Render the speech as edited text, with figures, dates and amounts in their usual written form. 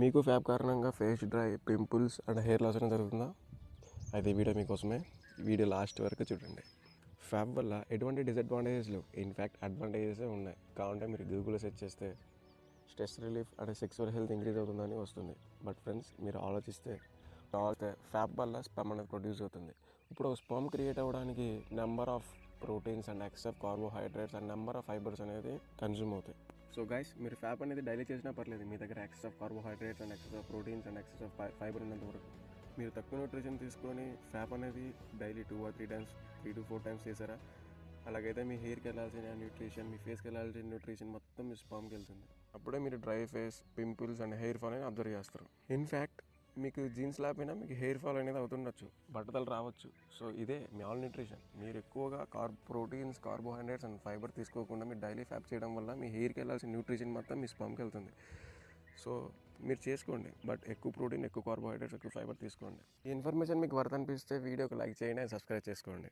మీకు ఫ్యాబ్ కారణంగా face dry, pimples and hair loss అనేది జరుగుతుందా? అయితే ఈ వీడియో మీకోసమే. ఈ వీడియో లాస్ట్ వరకు చూడండి. ఫ్యాబ్ వల్ల ఎటువంటి డిసడ్వాంటేజెస్ లేవు, ఇన్ఫ్యాక్ట్ అడ్వాంటేజెసే ఉన్నాయి. కావాలంటే మీరు గూగుల్లో సెర్చ్ చేస్తే stress relief and sexual health increase అవుతుందని వస్తుంది. బట్ ఫ్రెండ్స్, మీరు ఆలోచిస్తే ఫ్యాబ్ వల్ల స్పెర్మ్ అనేది ప్రొడ్యూస్ అవుతుంది. ఇప్పుడు స్పెర్మ్ క్రియేట్ అవ్వడానికి number of proteins and excess carbohydrates and number of fibres అనేది కన్జ్యూమ్ అవుతాయి. సో గైస్, మీరు ఫ్యాబ్ అనేది డైలీ చేసినా పర్లేదు. మీ దగ్గర excess of carbohydrates and excess of proteins and excess of fibre ఉన్నంత వరకు మీరు తక్కువ న్యూట్రిషన్ తీసుకొని ఫ్యాబ్ అనేది daily 2 or 3 times, 3 to 4 times చేశారా, అలాగైతే మీ హెయిర్కి వెళ్ళాల్సిన న్యూట్రిషన్, మీ ఫేస్కి వెళ్ళాల్సిన న్యూట్రిషన్ మొత్తం మీ స్పామ్కి వెళ్తుంది. అప్పుడే మీరు dry face, pimples and hair fall అనేది అబ్జర్వ్ చేస్తారు. ఇన్ఫ్యాక్ట్ మీకు జీన్స్ లేకపోయినా మీకు హెయిర్ ఫాల్ అనేది అవుతుండొచ్చు, బట్టతలు రావచ్చు. సో ఇదే మీ ఆల్ న్యూట్రిషన్. మీరు ఎక్కువగా ప్రోటీన్స్, కార్బోహైడ్రేట్స్ అండ్ ఫైబర్ తీసుకోకుండా మీరు డైలీ ఫ్యాబ్ చేయడం వల్ల మీ హెయిర్కి వెళ్ళాల్సిన న్యూట్రిషన్ మొత్తం మీ స్పామ్కి వెళ్తుంది. సో మీరు చేసుకోండి, బట్ ఎక్కువ ప్రోటీన్, ఎక్కువ కార్బోహైడ్రేట్స్, ఎక్కువ ఫైబర్ తీసుకోండి. ఈ ఇన్ఫర్మేషన్ మీకు వర్త్ అనిపిస్తే వీడియోకి లైక్ చేయండి అండ్ సబ్స్క్రైబ్ చేసుకోండి.